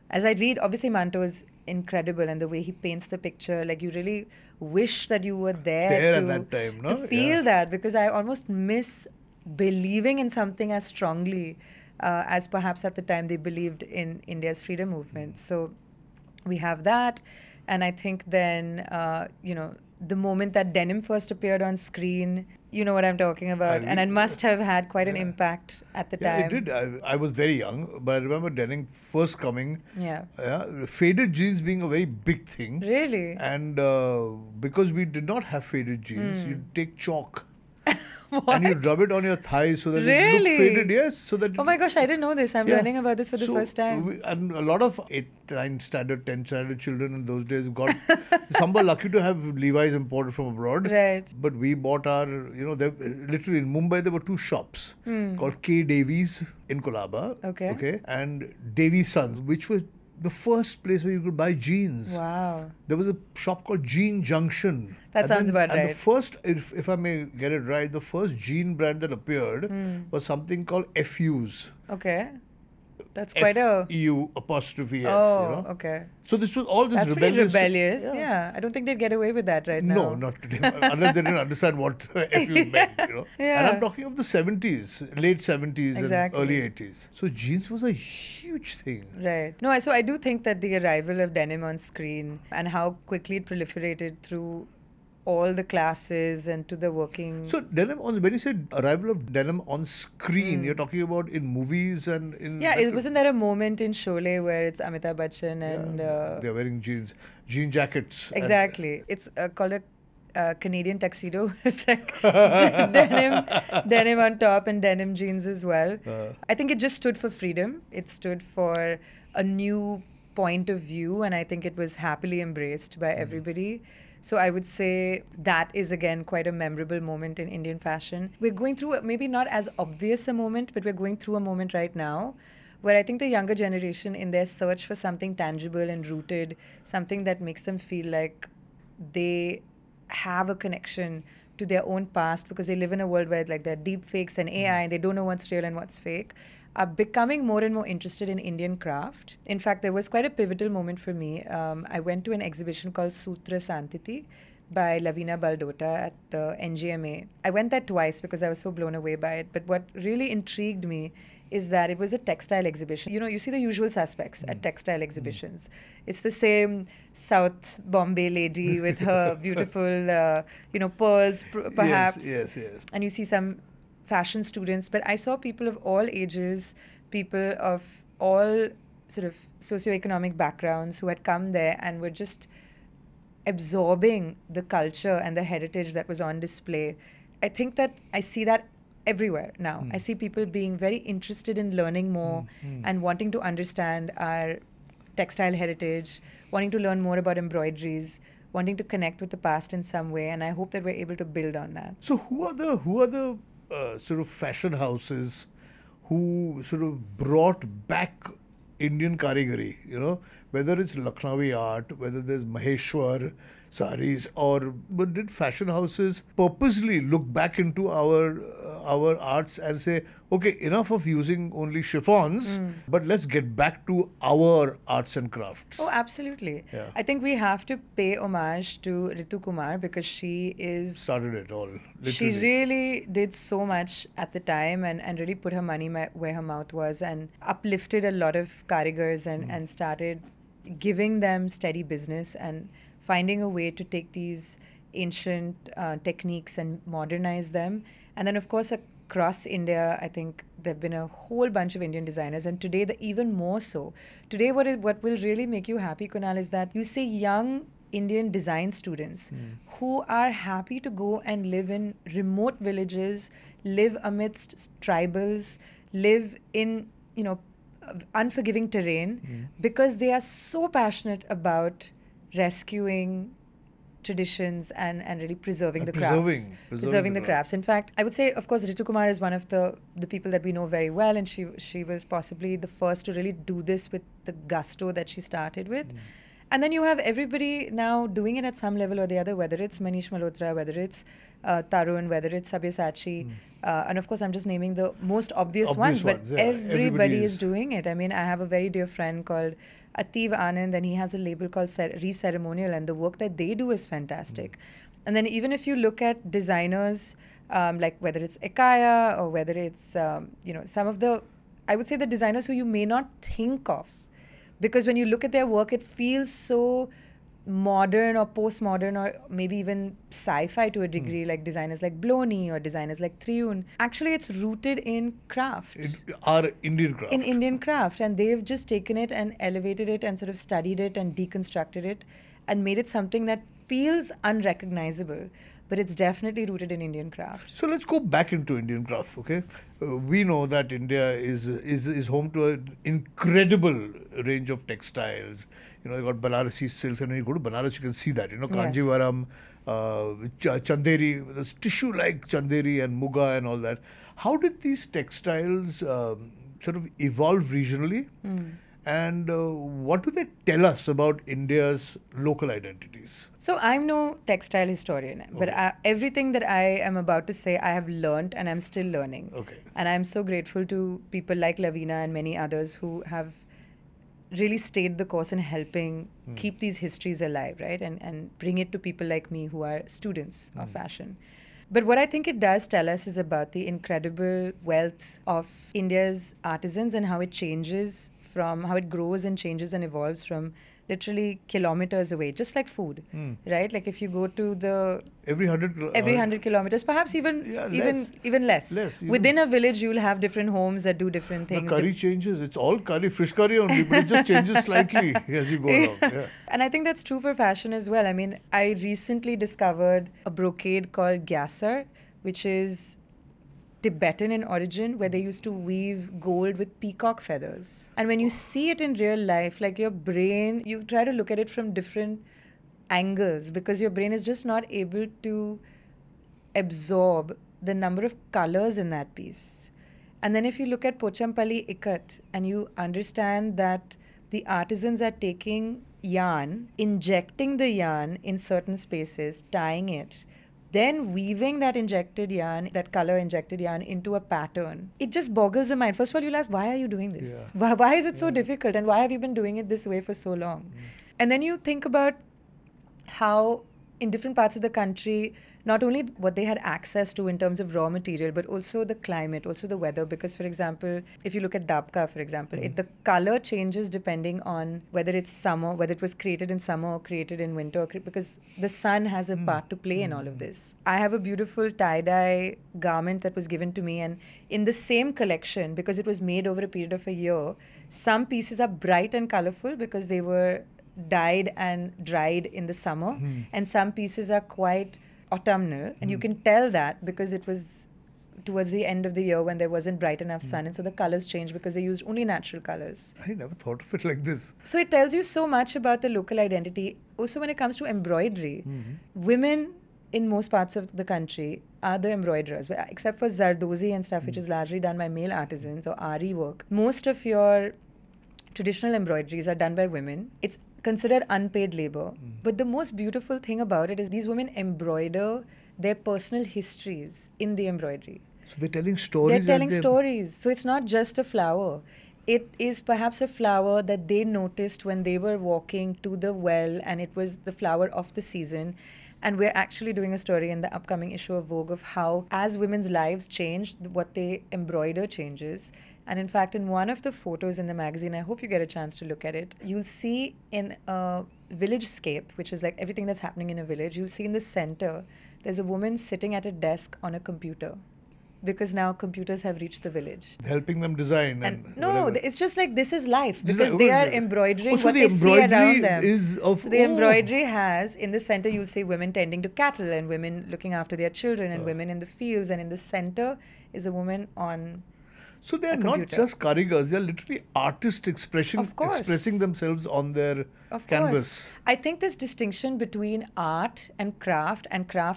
as I read, obviously Manto is incredible, and the way he paints the picture, like you really wish that you were there at that time, no? to feel that, because I almost miss believing in something as strongly as perhaps at the time they believed in India's freedom movement. So we have that. And I think then, the moment that denim first appeared on screen, you know what I'm talking about. And it must have had quite an impact at the time. It did. I was very young, but I remember denim first coming. Faded jeans being a very big thing. Really? And because we did not have faded jeans, you'd take chalk. What? And you rub it on your thighs so that it Really? looked faded, yes. So that Oh my gosh, I didn't know this. I'm learning about this for the first time. And a lot of 8, 9 standard, 10 standard children in those days got... some were lucky to have Levi's imported from abroad. Right. But we bought our... literally in Mumbai there were 2 shops called K. Davies in Colaba. Okay. And Davies Sons, which was the first place where you could buy jeans. Wow. There was a shop called Jean Junction. That sounds about right. And the first, if I may get it right, the first jean brand that appeared was something called FUs. Okay. That's quite a... FU apostrophe S. Oh, okay. So this was all this That's rebellious. pretty rebellious. Yeah. I don't think they'd get away with that right now. No, not today. Unless they didn't understand what FU meant, Yeah. And I'm talking of the 70s, late 70s Exactly. and early 80s. So jeans was a huge thing. Right. No, so I do think that the arrival of denim on screen and how quickly it proliferated through all the classes and to the working... So denim on, when you said arrival of denim on screen, you're talking about in movies and in... Yeah, wasn't there a moment in Sholay where it's Amitabh Bachchan and... they're wearing jean jackets. Exactly. It's called a Canadian tuxedo. It's like denim on top and denim jeans as well. I think it just stood for freedom. It stood for a new point of view, and I think it was happily embraced by everybody. So I would say that is, again, quite a memorable moment in Indian fashion. We're going through, maybe not as obvious a moment, but we're going through a moment right now where I think the younger generation, in their search for something tangible and rooted, something that makes them feel like they have a connection to their own past because they live in a world where like there are deep fakes and AI and they don't know what's real and what's fake, are becoming more and more interested in Indian craft. In fact, there was quite a pivotal moment for me. I went to an exhibition called Sutra Santiti by Lavina Baldota at the NGMA. I went there twice because I was so blown away by it. But what really intrigued me is that it was a textile exhibition. You know, you see the usual suspects at textile exhibitions. It's the same South Bombay lady with her beautiful, pearls, perhaps. Yes. And you see some fashion students, but I saw people of all ages, people of all sort of socioeconomic backgrounds who had come there and were just absorbing the culture and the heritage that was on display. I think that I see that everywhere now. I see people being very interested in learning more and wanting to understand our textile heritage, wanting to learn more about embroideries, wanting to connect with the past in some way, and I hope that we're able to build on that. So who are the sort of fashion houses who sort of brought back Indian karigari, whether it's Lucknowi art, whether there's Maheshwar sarees, but did fashion houses purposely look back into our arts and say, okay, enough of using only chiffons, but let's get back to our arts and crafts? Oh, absolutely. Yeah. I think we have to pay homage to Ritu Kumar because she started it all. Literally. She really did so much at the time and really put her money where her mouth was and uplifted a lot of karigars and started giving them steady business and finding a way to take these ancient techniques and modernize them. And then, of course, across India, I think there have been a whole bunch of Indian designers. And today, even more so. Today, what will really make you happy, Kunal, is that you see young Indian design students who are happy to go and live in remote villages, live amidst tribals, live in, unforgiving terrain because they are so passionate about rescuing traditions and really preserving the crafts. Preserving the crafts. In fact, I would say, of course, Ritu Kumar is one of the people that we know very well, and she was possibly the first to really do this with the gusto that she started with. And then you have everybody now doing it at some level or the other, whether it's Manish Malhotra, whether it's Tarun, whether it's Sabyasachi. And of course, I'm just naming the most obvious ones, but everybody is doing it. I mean, I have a very dear friend called Ativ Anand, and he has a label called Re-Ceremonial, and the work that they do is fantastic. And then even if you look at designers, like whether it's Ekaya or whether it's, some of the, I would say the designers who you may not think of, because when you look at their work, it feels so modern or postmodern or maybe even sci-fi to a degree, like designers like Bloni or designers like Triun. Actually, it's rooted in craft. Our Indian craft. In Indian craft. And they've just taken it and elevated it and sort of studied it and deconstructed it and made it something that feels unrecognizable. But it's definitely rooted in Indian craft. So let's go back into Indian craft, okay? We know that India is home to an incredible range of textiles. They've got Banarasi silks, and when you go to Banaras, you can see that. Kanjivaram, Chanderi, there's tissue-like Chanderi and Muga and all that. How did these textiles sort of evolve regionally? And what do they tell us about India's local identities? So I'm no textile historian, but everything that I am about to say, I have learned and I'm still learning. Okay. And I'm so grateful to people like Lavina and many others who have really stayed the course in helping keep these histories alive, right? And bring it to people like me who are students of fashion. But what I think it does tell us is about the incredible wealth of India's artisans and how it changes from how it grows and changes and evolves from literally kilometers away, just like food, right? Like if you go to every 100 kilometers, perhaps even less. Within a village, you'll have different homes that do different things. The curry changes. It's all curry, fish curry only, but it just changes slightly as you go along. Yeah. And I think that's true for fashion as well. I mean, I recently discovered a brocade called Gyasar, which is Tibetan in origin, where they used to weave gold with peacock feathers. And when you see it in real life, like your brain, you try to look at it from different angles because your brain is just not able to absorb the number of colors in that piece. And then if you look at Pochampalli Ikat and you understand that the artisans are taking yarn, injecting the yarn in certain spaces, tying it, then weaving that injected yarn, that color injected yarn into a pattern. It just boggles the mind. First of all, you'll ask, why are you doing this? Why is it so difficult? And why have you been doing it this way for so long? And then you think about how in different parts of the country, not only what they had access to in terms of raw material, but also the climate, also the weather. Because, for example, if you look at dabka, for example, the color changes depending on whether it's summer, whether it was created in summer or created in winter, because the sun has a part to play in all of this. I have a beautiful tie-dye garment that was given to me, and in the same collection, because it was made over a period of a year, some pieces are bright and colorful because they were dyed and dried in the summer, and some pieces are quite autumnal, and you can tell that because it was towards the end of the year when there wasn't bright enough sun, and so the colors changed because they used only natural colors. I never thought of it like this. So it tells you so much about the local identity. Also, when it comes to embroidery, women in most parts of the country are the embroiderers, except for Zardozi and stuff, which is largely done by male artisans or Ari work. Most of your traditional embroideries are done by women. It's considered unpaid labor. But the most beautiful thing about it is these women embroider their personal histories in the embroidery. So they're telling stories. They're telling stories. So it's not just a flower. It is perhaps a flower that they noticed when they were walking to the well, and it was the flower of the season. And we're actually doing a story in the upcoming issue of Vogue of how, as women's lives change, what they embroider changes. And in fact, in one of the photos in the magazine, I hope you get a chance to look at it, you'll see in a village-scape, which is like everything that's happening in a village, you'll see in the center, there's a woman sitting at a desk on a computer. Because now computers have reached the village. Helping them design and no, whatever. It's just like this is life. Because they are embroidering so what they see around them. The embroidery has, in the center you'll see women tending to cattle and women looking after their children and women in the fields, and in the center is a woman on So they are not just karigars, they are literally artists expressing themselves on their canvas. I think this distinction between art and craft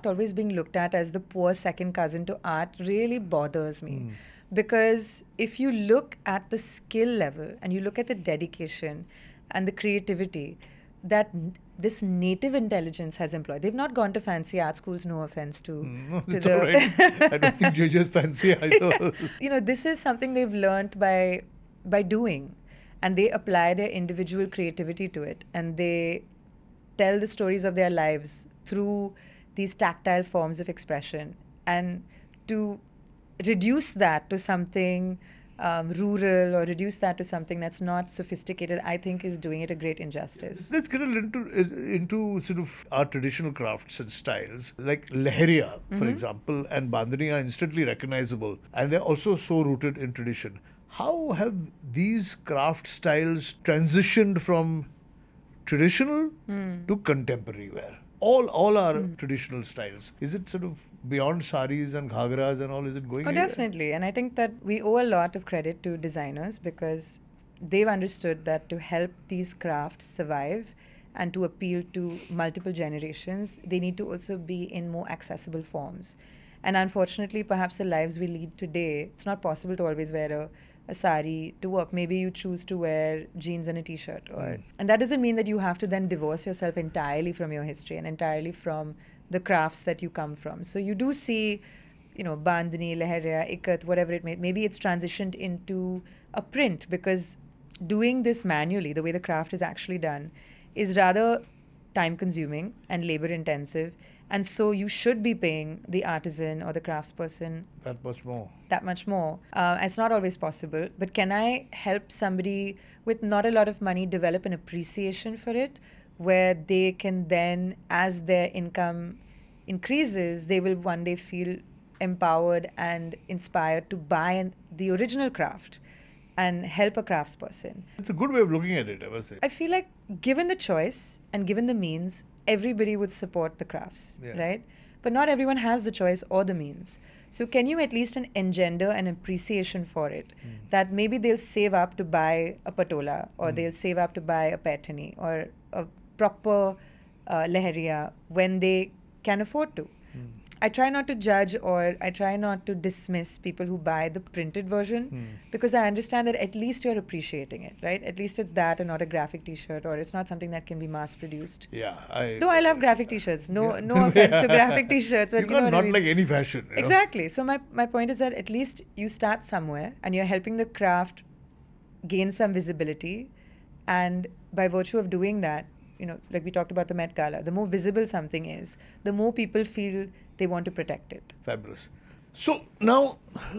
always being looked at as the poor second cousin to art really bothers me. Because if you look at the skill level and you look at the dedication and the creativity that this native intelligence has employed. They've not gone to fancy art schools, no offense to the... Right. I don't think JJ's fancy either. You know, this is something they've learnt by doing, and they apply their individual creativity to it, and they tell the stories of their lives through these tactile forms of expression. And to reduce that to something rural or reduce that to something that's not sophisticated, I think is doing it a great injustice. Let's get a little into sort of our traditional crafts and styles. Like Leheria, for example, and Bandhani are instantly recognizable, and they're also so rooted in tradition. How have these craft styles transitioned from traditional to contemporary wear? All our traditional styles. Is it sort of beyond saris and ghagras and all? Is it going? Oh, definitely. And I think that we owe a lot of credit to designers because they've understood that to help these crafts survive and to appeal to multiple generations, they need to also be in more accessible forms. And unfortunately, perhaps the lives we lead today, it's not possible to always wear a sari to work. Maybe you choose to wear jeans and a t-shirt. And that doesn't mean that you have to then divorce yourself entirely from your history and entirely from the crafts that you come from. So you do see, you know, bandhani, leheria, ikat, whatever it may, maybe it's transitioned into a print, because doing this manually, the way the craft is actually done, is rather time consuming and labor intensive. And so you should be paying the artisan or the craftsperson that much more. It's not always possible. But can I help somebody with not a lot of money develop an appreciation for it, where they can then, as their income increases, they will one day feel empowered and inspired to buy the original craft and help a craftsperson. It's a good way of looking at it, I must say. I feel like given the choice and given the means, everybody would support the crafts, right? But not everyone has the choice or the means. So can you at least engender an appreciation for it, that maybe they'll save up to buy a patola, or they'll save up to buy a paithani or a proper leheria when they can afford to. I try not to judge or I try not to dismiss people who buy the printed version because I understand that at least you're appreciating it, right? At least it's that and not a graphic t-shirt, or it's not something that can be mass produced. Yeah. Though I love graphic t-shirts. No offense to graphic t-shirts. But You you know can't what I not mean? like any fashion. You know? Exactly. So my point is that at least you start somewhere and you're helping the craft gain some visibility. And by virtue of doing that, you know, like we talked about the Met Gala, the more visible something is, the more people feel they want to protect it. Fabulous. So now,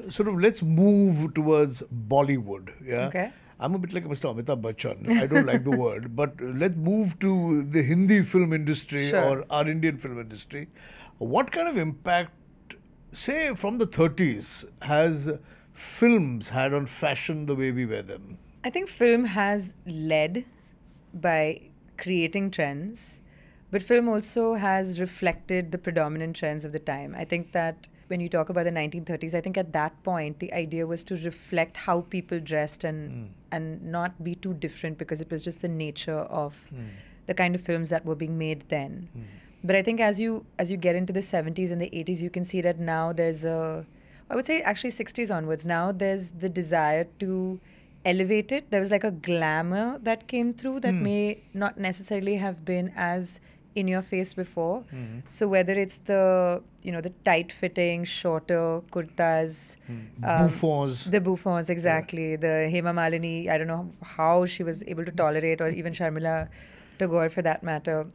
sort of, let's move towards Bollywood. Yeah. Okay. I'm a bit like Mr. Amitabh Bachchan. I don't like the word, but let's move to the Hindi film industry or our Indian film industry. What kind of impact, say, from the 30s, has films had on fashion the way we wear them? I think film has led by creating trends, but film also has reflected the predominant trends of the time. I think that when you talk about the 1930s, I think at that point, the idea was to reflect how people dressed and not be too different because it was just the nature of the kind of films that were being made then. But I think as you get into the 70s and the 80s, you can see that now there's I would say actually 60s onwards, now there's the desire to elevate it. There was like a glamour that came through that may not necessarily have been as in your face before. So whether it's the tight fitting, shorter kurtas, Bouffants. the bouffants, exactly, the Hema Malini, I don't know how she was able to tolerate, or even Sharmila Tagore for that matter.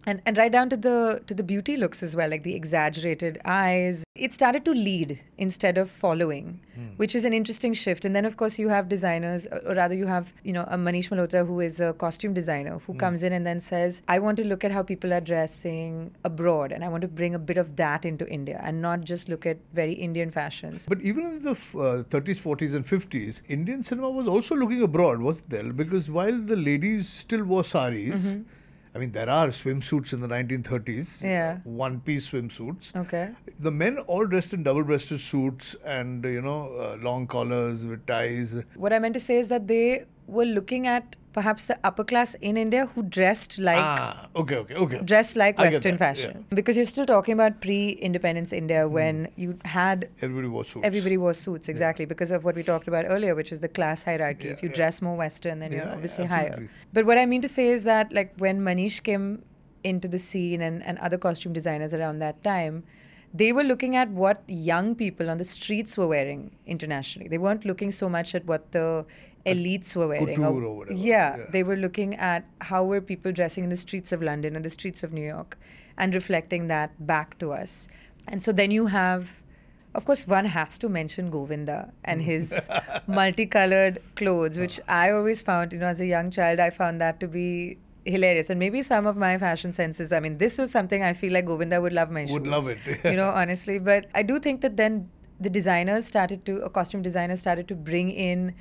And right down to the beauty looks as well, like the exaggerated eyes. It started to lead instead of following, which is an interesting shift. And then, of course, you have designers, or rather you have, a Manish Malhotra, who is a costume designer, who comes in and then says, I want to look at how people are dressing abroad, and I want to bring a bit of that into India and not just look at very Indian fashions. But even in the 30s, 40s and 50s, Indian cinema was also looking abroad, wasn't there? Because while the ladies still wore saris, I mean, there are swimsuits in the 1930s, one-piece swimsuits. Okay. The men all dressed in double-breasted suits and, long collars with ties. What I meant to say is that they were looking at perhaps the upper class in India who dressed like dressed like Western fashion. Yeah. Because you're still talking about pre-independence India when you had everybody wore suits. Everybody wore suits, exactly, because of what we talked about earlier, which is the class hierarchy. If you dress more Western, then you're obviously higher. But what I mean to say is that, like, when Manish came into the scene and other costume designers around that time, they were looking at what young people on the streets were wearing internationally. They weren't looking so much at what the elites were wearing. Couture or whatever. Yeah, they were looking at how were people dressing in the streets of London or the streets of New York and reflecting that back to us. And so then you have, of course, one has to mention Govinda and his multicolored clothes, which I always found, as a young child, I found that to be hilarious. And maybe some of my fashion senses, I mean, this was something I feel like Govinda would love my shoes. Would love it. Honestly. But I do think that then the costume designers started to bring in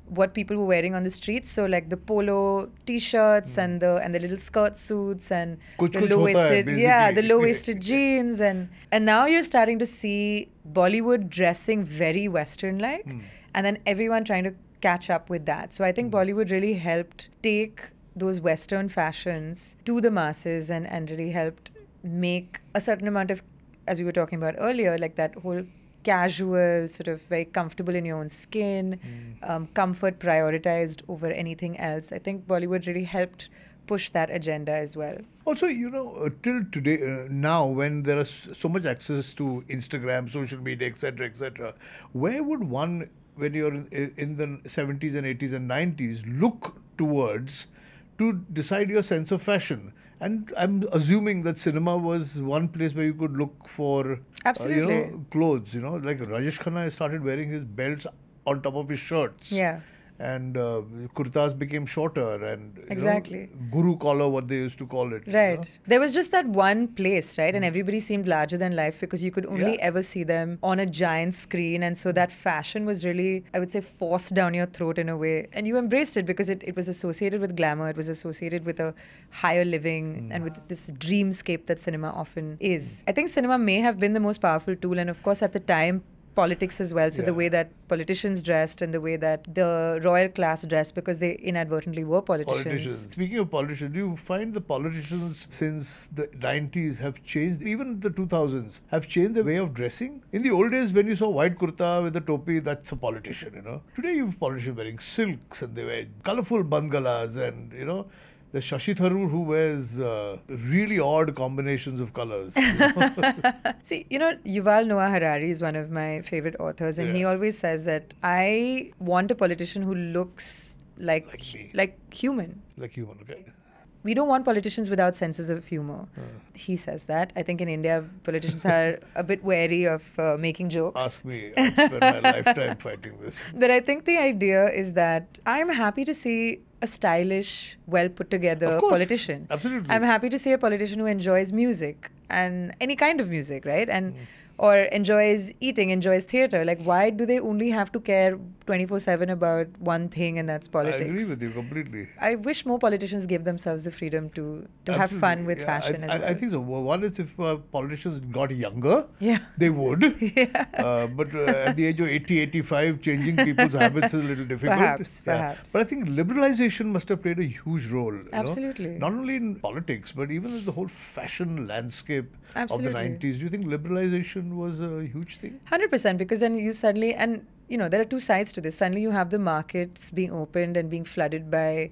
what people were wearing on the streets. So like the polo t-shirts and the little skirt suits and the low-waisted jeans. And now you're starting to see Bollywood dressing very Western-like and then everyone trying to catch up with that. So I think Bollywood really helped take those Western fashions to the masses and really helped make a certain amount of, as we were talking about earlier, like that whole casual, sort of very comfortable in your own skin, comfort prioritized over anything else. I think Bollywood really helped push that agenda as well. Also, till today, now when there is so much access to Instagram, social media, etc., where would one, when you're in the 70s and 80s and 90s, look towards to decide your sense of fashion? And I'm assuming that cinema was one place where you could look for clothes. Like Rajesh Khanna started wearing his belts on top of his shirts. Yeah. And kurtas became shorter and guru collar, what they used to call it. Right. There was just that one place, right? And everybody seemed larger than life because you could only ever see them on a giant screen. And so that fashion was really, I would say, forced down your throat in a way. And you embraced it because it was associated with glamour. It was associated with a higher living and with this dreamscape that cinema often is. I think cinema may have been the most powerful tool. And of course, at the time, politics as well. So the way that politicians dressed and the way that the royal class dressed, because they inadvertently were politicians. Speaking of politicians, do you find the politicians since the 90s have changed, even the 2000s, have changed their way of dressing? In the old days, when you saw white kurta with a topi, that's a politician, you know. Today you have politicians wearing silks and they wear colourful bangalas and, you know, the Shashi Tharoor who wears really odd combinations of colours. See, you know, Yuval Noah Harari is one of my favorite authors, and he always says that I want a politician who looks like human. Like human, okay. We don't want politicians without senses of humor. He says that. I think in India, politicians are a bit wary of making jokes. Ask me. I've spent my lifetime fighting this. But I think the idea is that I'm happy to see a stylish, well put together politician. Absolutely. I'm happy to see a politician who enjoys music and any kind of music, right? And or enjoys eating, enjoys theatre. Like, why do they only have to care 24/7 about one thing, and that's politics? I agree with you completely. I wish more politicians gave themselves the freedom to have fun with fashion as well. I think so. One is if politicians got younger, they would. But at the age of 80, 85, changing people's habits is a little difficult. Perhaps. But I think liberalisation must have played a huge role. Absolutely. You know? Not only in politics, but even in the whole fashion landscape of the 90s. Do you think liberalisation was a huge thing? 100%, because then you suddenly, and you know, there are two sides to this. Suddenly you have the markets being opened and being flooded by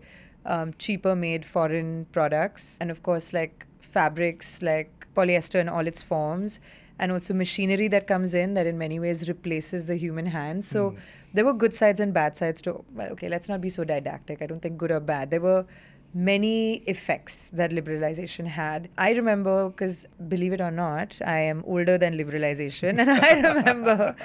cheaper made foreign products, and of course like fabrics like polyester in all its forms, and also machinery that comes in that in many ways replaces the human hand. So there were good sides and bad sides to, well, okay, let's not be so didactic. I don't think good or bad. There were many effects that liberalization had. I remember, because believe it or not, I am older than liberalization, and I remember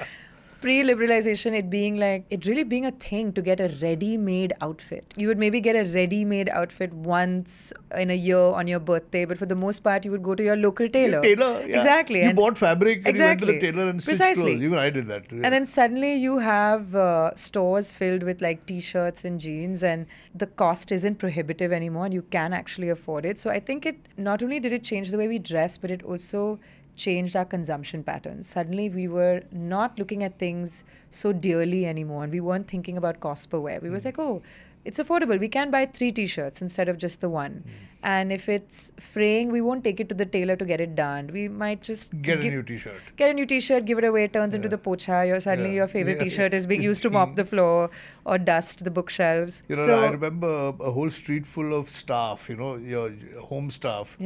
pre-liberalization it really being a thing to get a ready-made outfit. You would maybe get a ready-made outfit once in a year on your birthday, but for the most part you would go to your local tailor. Exactly. You bought fabric and you went to the tailor and stitched clothes. Even I did that. And then suddenly you have stores filled with like t-shirts and jeans, and the cost isn't prohibitive anymore and you can actually afford it. So I think it not only did it change the way we dress, but it also changed our consumption patterns. Suddenly we were not looking at things so dearly anymore, and we weren't thinking about cost per wear. We were like, oh, it's affordable. We can buy 3 t-shirts instead of just the one. And if it's fraying, we won't take it to the tailor to get it done. We might just get a new t-shirt. Get a new t-shirt, give it away, it turns into the pocha. Suddenly your favorite t-shirt is being used to mop the floor or dust the bookshelves. You know, I remember a whole street full of staff, you know, your home staff.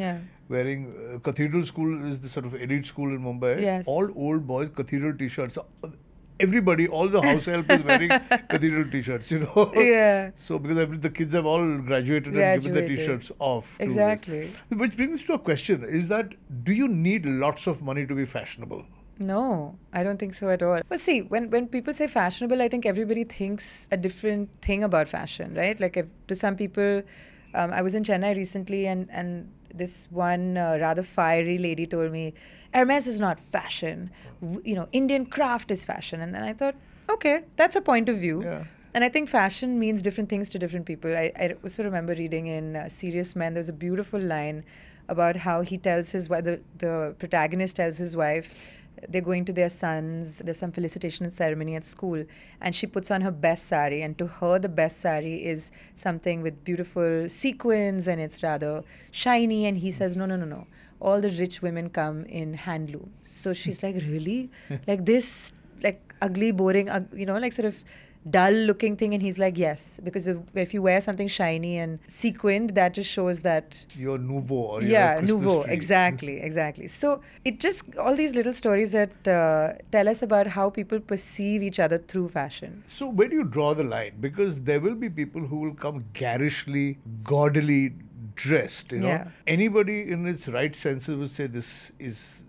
Wearing Cathedral School is the sort of elite school in Mumbai. All old boys, Cathedral t-shirts. Everybody, all the house help is wearing Cathedral t-shirts, you know. So because the kids have all graduated and given the t-shirts off. Exactly. Which brings me to a question, is that do you need lots of money to be fashionable? No, I don't think so at all. But see, when people say fashionable, I think everybody thinks a different thing about fashion, right? Like to some people, I was in Chennai recently and this one rather fiery lady told me, Hermes is not fashion. You know, Indian craft is fashion. And I thought, okay, that's a point of view. And I think fashion means different things to different people. I also remember reading in Serious Men, there's a beautiful line about how he tells his wife, the protagonist tells his wife, they're going to their sons, there's some felicitation ceremony at school, and she puts on her best sari, and to her the best sari is something with beautiful sequins and it's rather shiny, and he says, no, all the rich women come in handloom. So she's like, really? Like this, like ugly, boring, you know, like sort of dull looking thing, and he's like, yes, because if you wear something shiny and sequined, that just shows that you're nouveau, or you're a Christmas nouveau tree. exactly. So it just, all these little stories that tell us about how people perceive each other through fashion. So where do you draw the line? Because there will be people who will come garishly, gaudily dressed, you know. Anybody in its right senses would say this is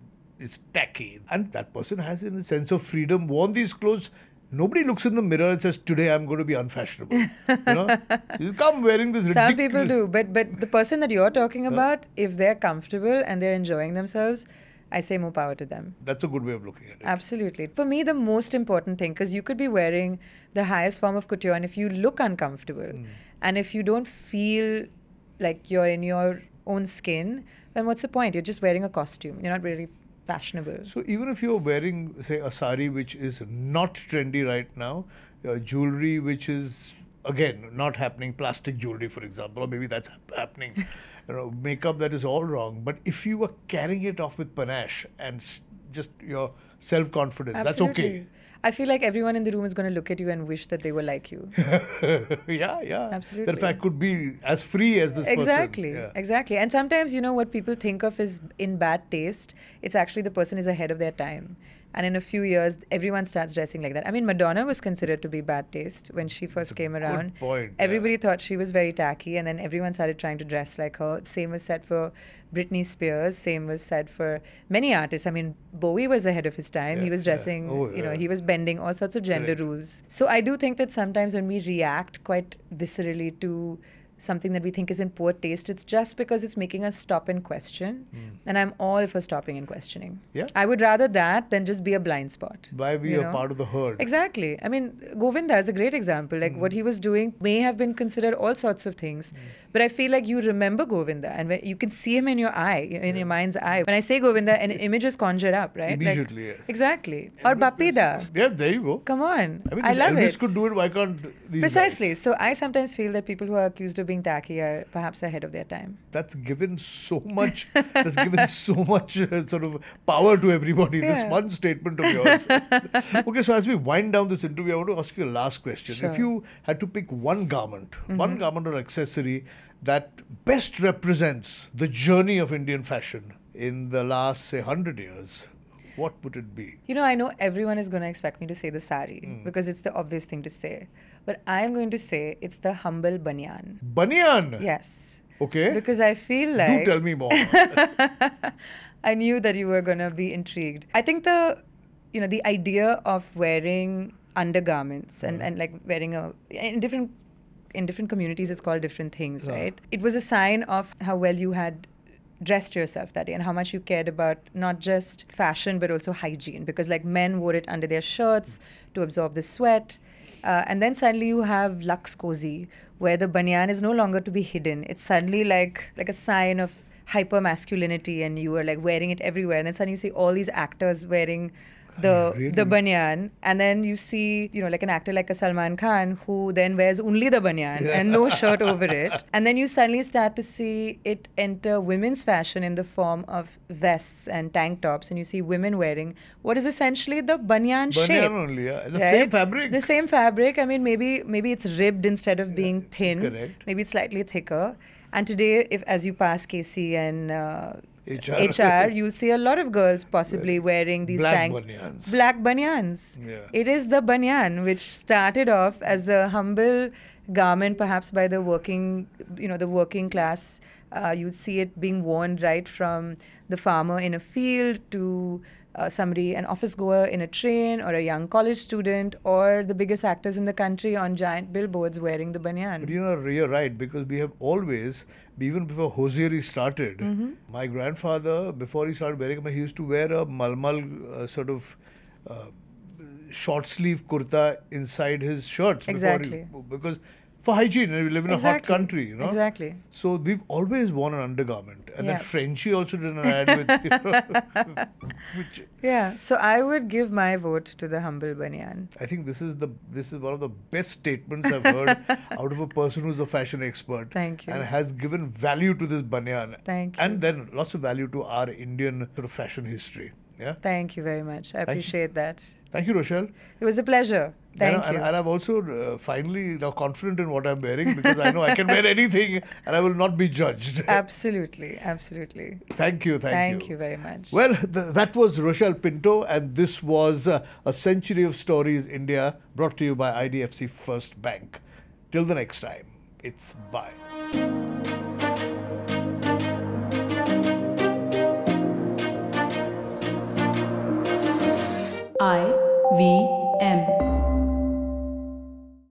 tacky, and that person has, in a sense of freedom, worn these clothes. Nobody looks in the mirror and says, today I'm going to be unfashionable. You know, you come wearing this ridiculous... Some people do, but the person that you're talking about, if they're comfortable and they're enjoying themselves, I say more power to them. That's a good way of looking at it. Absolutely. For me, the most important thing, because you could be wearing the highest form of couture, and if you look uncomfortable, and if you don't feel like you're in your own skin, then what's the point? You're just wearing a costume. You're not really fashionable. So even if you're wearing, say, a sari which is not trendy right now, jewelry which is, again, not happening, plastic jewelry, for example, or maybe that's happening, makeup that is all wrong. But if you were carrying it off with panache and just your self-confidence, that's okay. I feel like everyone in the room is going to look at you and wish that they were like you. Yeah. Absolutely. That, in fact, could be as free as this Exactly, person. exactly. And sometimes, what people think of as in bad taste, it's actually the person is ahead of their time. And in a few years, everyone starts dressing like that. I mean, Madonna was considered to be bad taste when she first came around. Good point. Everybody thought she was very tacky, and then everyone started trying to dress like her. Same was said for Britney Spears. Same was said for many artists. I mean, Bowie was ahead of his time. He was dressing, he was bending all sorts of gender rules. So I do think that sometimes when we react quite viscerally to something that we think is in poor taste, it's just because it's making us stop and question. And I'm all for stopping and questioning. Yeah. I would rather that than just be a blind spot. Why be a part of the herd? Exactly. I mean, Govinda is a great example. Like what he was doing may have been considered all sorts of things. But I feel like you remember Govinda and you can see him in your eye, in your mind's eye. When I say Govinda, an image is conjured up, right? Immediately, yes. Exactly. Or Bapida. Yeah, there you go. Come on. I mean, I love Elvis it. could do it, why can't these Precisely. guys? So I sometimes feel that people who are accused of being tacky are perhaps ahead of their time. That's given so much, sort of power to everybody, this one statement of yours. Okay, so as we wind down this interview, I want to ask you a last question. Sure. If you had to pick one garment or accessory that best represents the journey of Indian fashion in the last, say, 100 years, what would it be? I know everyone is going to expect me to say the sari because it's the obvious thing to say. But I'm going to say it's the humble banyan. Banyan? Yes. Okay. Because I feel like... Do tell me more. I knew that you were going to be intrigued. I think the idea of wearing undergarments and like wearing in different communities, it's called different things, right? It was a sign of how well you had dressed yourself that day and how much you cared about not just fashion but also hygiene, because like men wore it under their shirts to absorb the sweat. And then suddenly you have Lux Cozy, where the banyan is no longer to be hidden. It's suddenly like a sign of hyper masculinity, and you are like wearing it everywhere. And then suddenly you see all these actors wearing the banyan, and then you see like an actor like a Salman Khan who then wears only the banyan and no shirt over it, and then you suddenly start to see it enter women's fashion in the form of vests and tank tops, and you see women wearing what is essentially the banyan shape. Only, same fabric. The same fabric. I mean, maybe it's ribbed instead of being thin. Correct. Maybe it's slightly thicker. And today, as you pass KC and HR, you'll see a lot of girls possibly wearing these black banyans. Black banyans. Yeah. It is the banyan which started off as a humble garment, perhaps by the working class. You'd see it being worn right from the farmer in a field to an office goer in a train, or a young college student, or the biggest actors in the country on giant billboards wearing the banyan. But you're right, because we have always, even before hosiery started, my grandfather, before he started wearing them, he used to wear a malmal sort of short sleeve kurta inside his shirts. Exactly. Because for hygiene, we live in a hot country, Exactly. So we've always worn an undergarment. And then Frenchie also did an ad with, Yeah, so I would give my vote to the humble banyan. I think this is one of the best statements I've heard out of a person who's a fashion expert. Thank you. And has given value to this banyan. Thank you. And then lots of value to our Indian sort of fashion history. Yeah. Thank you very much. I appreciate that. Thank you, Rochelle. It was a pleasure. Thank you. And I'm also finally now confident in what I'm wearing, because I know I can wear anything and I will not be judged. Absolutely. Absolutely. Thank you. Thank you very much. Well, that was Rochelle Pinto, and this was A Century of Stories India, brought to you by IDFC First Bank. Till the next time, it's bye. IVM